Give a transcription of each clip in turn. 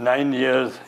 9 years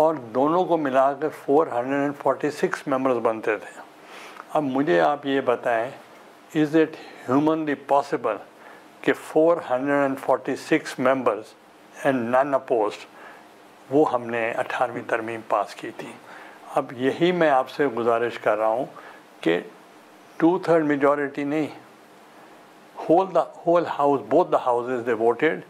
اور دونوں کو ملا کر 446 ممبرز بنتے تھے. اب مجھے آپ یہ بتائیں, از اٹ ہیومنلی پاسبل کہ 446 ممبرز اینڈ نان اپوزڈ, وہ ہم نے 18ویں ترمیم پاس کی تھی. اب یہی میں آپ سے گزارش کر رہا ہوں کہ 2/3 میجورٹی نہیں, whole house, both the houses they voted,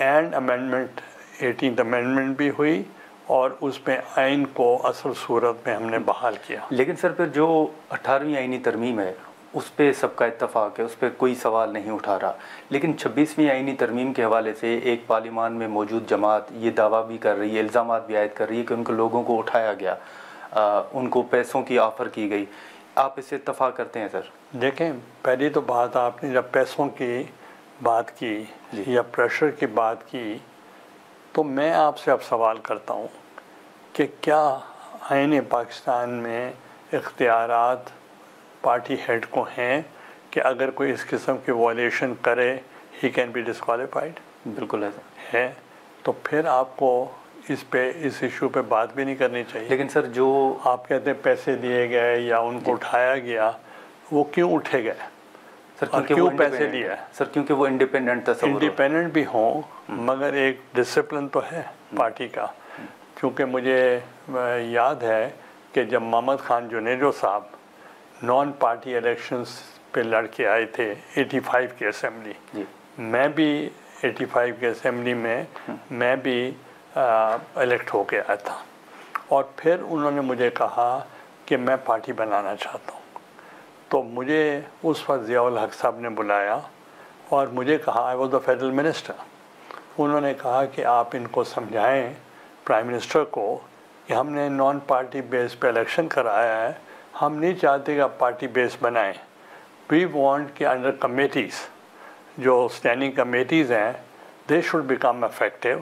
and amendment 18th amendment بھی ہوئی, اور اس میں آئین کو اصل صورت میں ہم نے بحال کیا. لیکن سر پھر جو 18ویں آئینی ترمیم ہے اس پہ سب کا اتفاق ہے, اس پہ کوئی سوال نہیں اٹھا رہا, لیکن 26ویں آئینی ترمیم کے حوالے سے ایک پارلیمان میں موجود جماعت یہ دعویٰ بھی کر رہی ہے, الزامات بھی عائد کر رہی ہے کہ ان کو لوگوں کو اٹھایا گیا, ان کو پیسوں کی آفر کی گئی. آپ اس سے اتفاق کرتے ہیں سر؟ دیکھیں, پہلی تو بات آپ نے جب پیسوں کی بات کی یا پریشر کی بات کی, تو میں آپ سے اب سوال کرتا ہوں کہ کیا آئین پاکستان میں اختیارات پارٹی ہیڈ کو ہیں کہ اگر کوئی اس قسم کی وائلیشن کرے ہی کین بی ڈسکوالیفائڈ؟ بالکل ہے. تو پھر آپ کو اس ایشو پہ بات بھی نہیں کرنی چاہیے. لیکن سر جو آپ کہتے ہیں پیسے دیے گئے یا ان کو اٹھایا گیا, وہ کیوں اٹھے گئے سر؟ اور کیوں پیسے لیا سر کیونکہ وہ انڈیپینڈنٹ بھی ہوں, مگر ایک ڈسپلن تو ہے پارٹی کا. کیونکہ مجھے یاد ہے کہ جب محمد خان جنیجو صاحب نان پارٹی الیکشنز پہ لڑ کے آئے تھے 85 کی اسمبلی, میں بھی 85 کی اسمبلی میں بھی الیکٹ ہو کے آیا تھا, اور پھر انہوں نے مجھے کہا کہ میں پارٹی بنانا چاہتا ہوں. تو مجھے اس وقت ضیاء الحق صاحب نے بلایا اور مجھے کہا, I was the federal minister, انہوں نے کہا کہ آپ ان کو سمجھائیں پرائم منسٹر کو کہ ہم نے نان پارٹی بیس پہ الیکشن کرایا ہے, ہم نہیں چاہتے کہ آپ پارٹی بیس بنائیں. وی وانٹ کہ انڈر کمیٹیز, جو اسٹینڈنگ کمیٹیز ہیں, they should become effective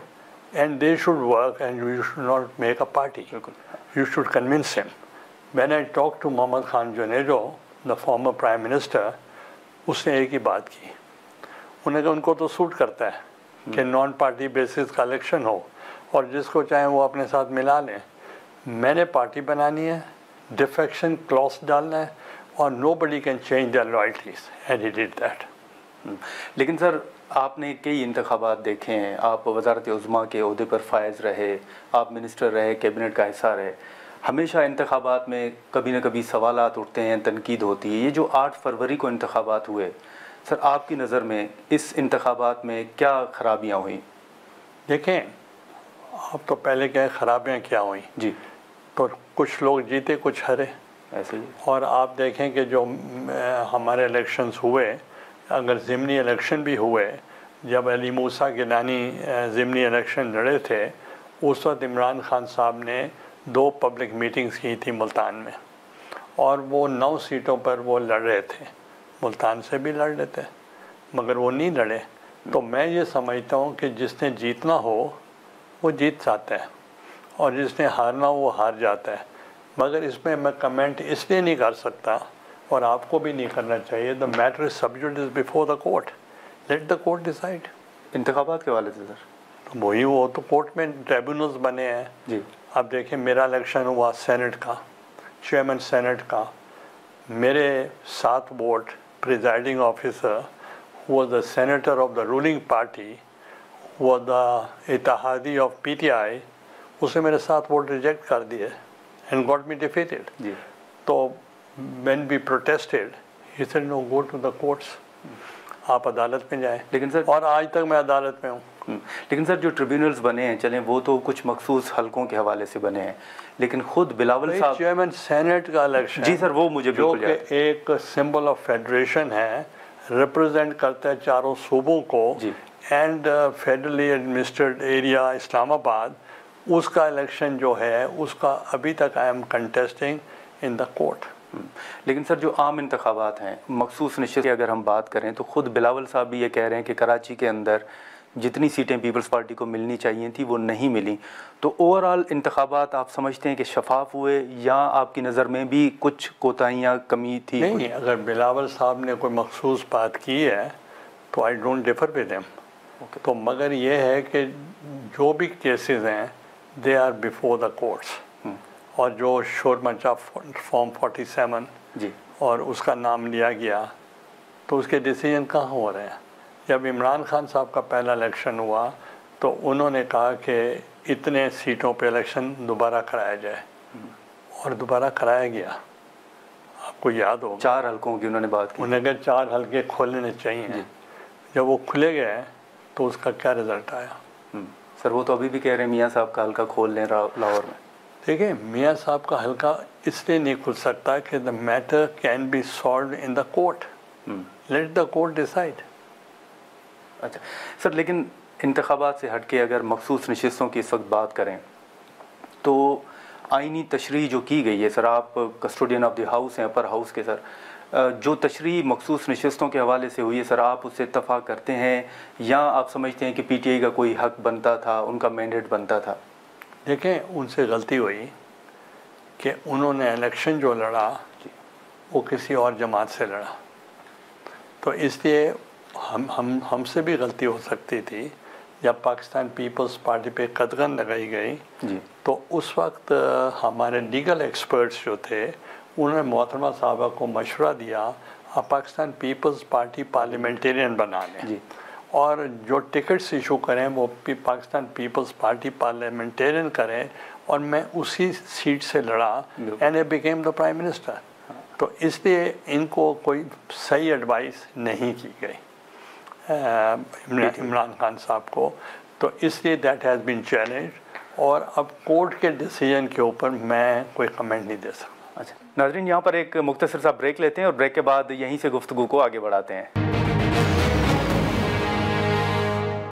and they should work and you should not make a party, you should convince him. When I talk to Muhammad Khan Junejo, the former prime minister, اس نے ایک ہی بات کی, انہوں نے کہا ان کو تو سوٹ کرتا ہے کہ نان پارٹی بیسس کا الیکشن ہو اور جس کو چاہیں وہ اپنے ساتھ ملا لیں. میں نے پارٹی بنانی ہے, ڈیفیکشن کلاس ڈالنا ہے, اور nobody can change their loyalties, and he did that. لیکن سر آپ نے کئی انتخابات دیکھے ہیں, آپ وزارت عظمیٰ کے عہدے پر فائز رہے, آپ منسٹر رہے, کیبنٹ کا حصہ رہے. ہمیشہ انتخابات میں کبھی نہ کبھی سوالات اٹھتے ہیں, تنقید ہوتی ہے. یہ جو 8 فروری کو انتخابات ہوئے, سر آپ کی نظر میں اس انتخابات میں کیا خرابیاں ہوئیں؟ دیکھیں, آپ تو پہلے کہیں خرابیاں کیا ہوئیں. جی, تو کچھ لوگ جیتے, کچھ ہرے, ایسے ہی. اور آپ دیکھیں کہ جو ہمارے الیکشنز ہوئے, اگر ضمنی الیکشن بھی ہوئے, جب علی موسیٰ گیلانی ضمنی الیکشن لڑے تھے, اس وقت عمران خان صاحب نے 2 پبلک میٹنگز کی تھی ملتان میں, اور وہ 9 سیٹوں پر وہ لڑ رہے تھے. ملتان سے بھی لڑ رہے تھے, مگر وہ نہیں لڑے. تو میں یہ سمجھتا ہوں کہ جس نے جیتنا ہو وہ جیت جاتا ہے, اور جس نے ہارنا ہو وہ ہار جاتا ہے. مگر اس میں کمنٹ اس لیے نہیں کر سکتا, اور آپ کو بھی نہیں کرنا چاہیے. The matter is sub judice before the court, let the court decide. انتخابات کے حوالے سے سر وہی, وہ تو کورٹ میں ٹریبونلز بنے ہیں. جی, اب دیکھیں, میرا الیکشن ہوا سینٹ کا, چیئرمین سینٹ کا, میرے 7 vote presiding officer was the senator of the ruling party, was the اتحادی of PTI, اسے میرے 7 ووٹ ریجیکٹ کر دیے and got me defeated. جی, تو when we protested, he said no, go to the courts, آپ عدالت میں جائیں. لیکن سر, اور آج تک میں عدالت میں ہوں. لیکن سر جو ٹریبیونلز بنے ہیں, چلیں وہ تو کچھ مخصوص حلقوں کے حوالے سے بنے ہیں, لیکن خود بلاول صاحب چیئرمین سینٹ کا الیکشن, جی سر, وہ مجھے جو بالکل کہ یاد ہے. ایک سمبل آف فیڈریشن ہے, ریپرزینٹ کرتا ہے 4 صوبوں کو, جی, اینڈ فیڈرلی ایڈمنسٹریڈ ایریا اسلام آباد, اس کا الیکشن جو ہے اس کا ابھی تک I am contesting in the court. لیکن سر جو عام انتخابات ہیں, مخصوص نشست کی اگر ہم بات کریں تو خود بلاول صاحب بھی یہ کہہ رہے ہیں کہ کراچی کے اندر جتنی سیٹیں پیپلز پارٹی کو ملنی چاہیے تھیں وہ نہیں ملی. تو اوور آل انتخابات آپ سمجھتے ہیں کہ شفاف ہوئے, یا آپ کی نظر میں بھی کچھ کوتاہیاں, کمی تھی؟ نہیں, اگر بلاول صاحب نے کوئی مخصوص بات کی ہے تو I don't differ with them. تو مگر یہ ہے کہ جو بھی کیسز ہیں they are before the courts. اور جو شور مچا فارم 47 جی اور اس کا نام لیا گیا تو اس کے ڈیسیجن کہاں ہو رہے ہیں؟ جب عمران خان صاحب کا پہلا الیکشن ہوا تو انہوں نے کہا کہ اتنے سیٹوں پہ الیکشن دوبارہ کرایا جائے اور دوبارہ کرایا گیا. آپ کو یاد ہوگا 4 حلقوں کی انہوں نے بات کی. انہوں نے کہا 4 حلقے کھولنے چاہیے. جب وہ کھلے گئے تو اس کا کیا رزلٹ آیا؟ سر وہ تو ابھی بھی کہہ رہے ہیں میاں صاحب کا حلقہ کھول لیں لاہور میں. دیکھیں میاں صاحب کا حلقہ اس لیے نہیں کھل سکتا کہ the matter can be solved in the court. Let the court decide. اچھا سر، لیکن انتخابات سے ہٹ کے اگر مخصوص نشستوں کی اس وقت بات کریں تو آئینی تشریح جو کی گئی ہے، سر آپ کسٹوڈین آف دی ہاؤس ہیں، اپر ہاؤس کے، سر جو تشریح مخصوص نشستوں کے حوالے سے ہوئی ہے، سر آپ اس سے اتفاق کرتے ہیں یا آپ سمجھتے ہیں کہ پی ٹی آئی کا کوئی حق بنتا تھا، ان کا مینڈیٹ بنتا تھا؟ دیکھیں ان سے غلطی ہوئی کہ انہوں نے الیکشن جو لڑا وہ کسی اور جماعت سے لڑا، تو اس لیے ہم سے بھی غلطی ہو سکتی تھی. جب پاکستان پیپلز پارٹی پہ قدغن لگائی گئی تو اس وقت ہمارے لیگل ایکسپرٹس جو تھے انہوں نے محترمہ صاحبہ کو مشورہ دیا پاکستان پیپلز پارٹی پارلیمنٹیرین بنا لیں اور جو ٹکٹس ایشو کریں وہ پاکستان پیپلز پارٹی پارلیمنٹیرین کریں، اور میں اسی سیٹ سے لڑا and a became the prime minister. تو اس لیے ان کو کوئی صحیح ایڈوائس نہیں کی گئی عمران خان صاحب کو، تو اس لیے دیٹ ہیز بین چیلنج. اور اب کورٹ کے ڈیسیجن کے اوپر میں کوئی کمنٹ نہیں دے سکتا. اچھا ناظرین، یہاں پر ایک مختصر سا بریک لیتے ہیں اور بریک کے بعد یہیں سے گفتگو کو آگے بڑھاتے ہیں.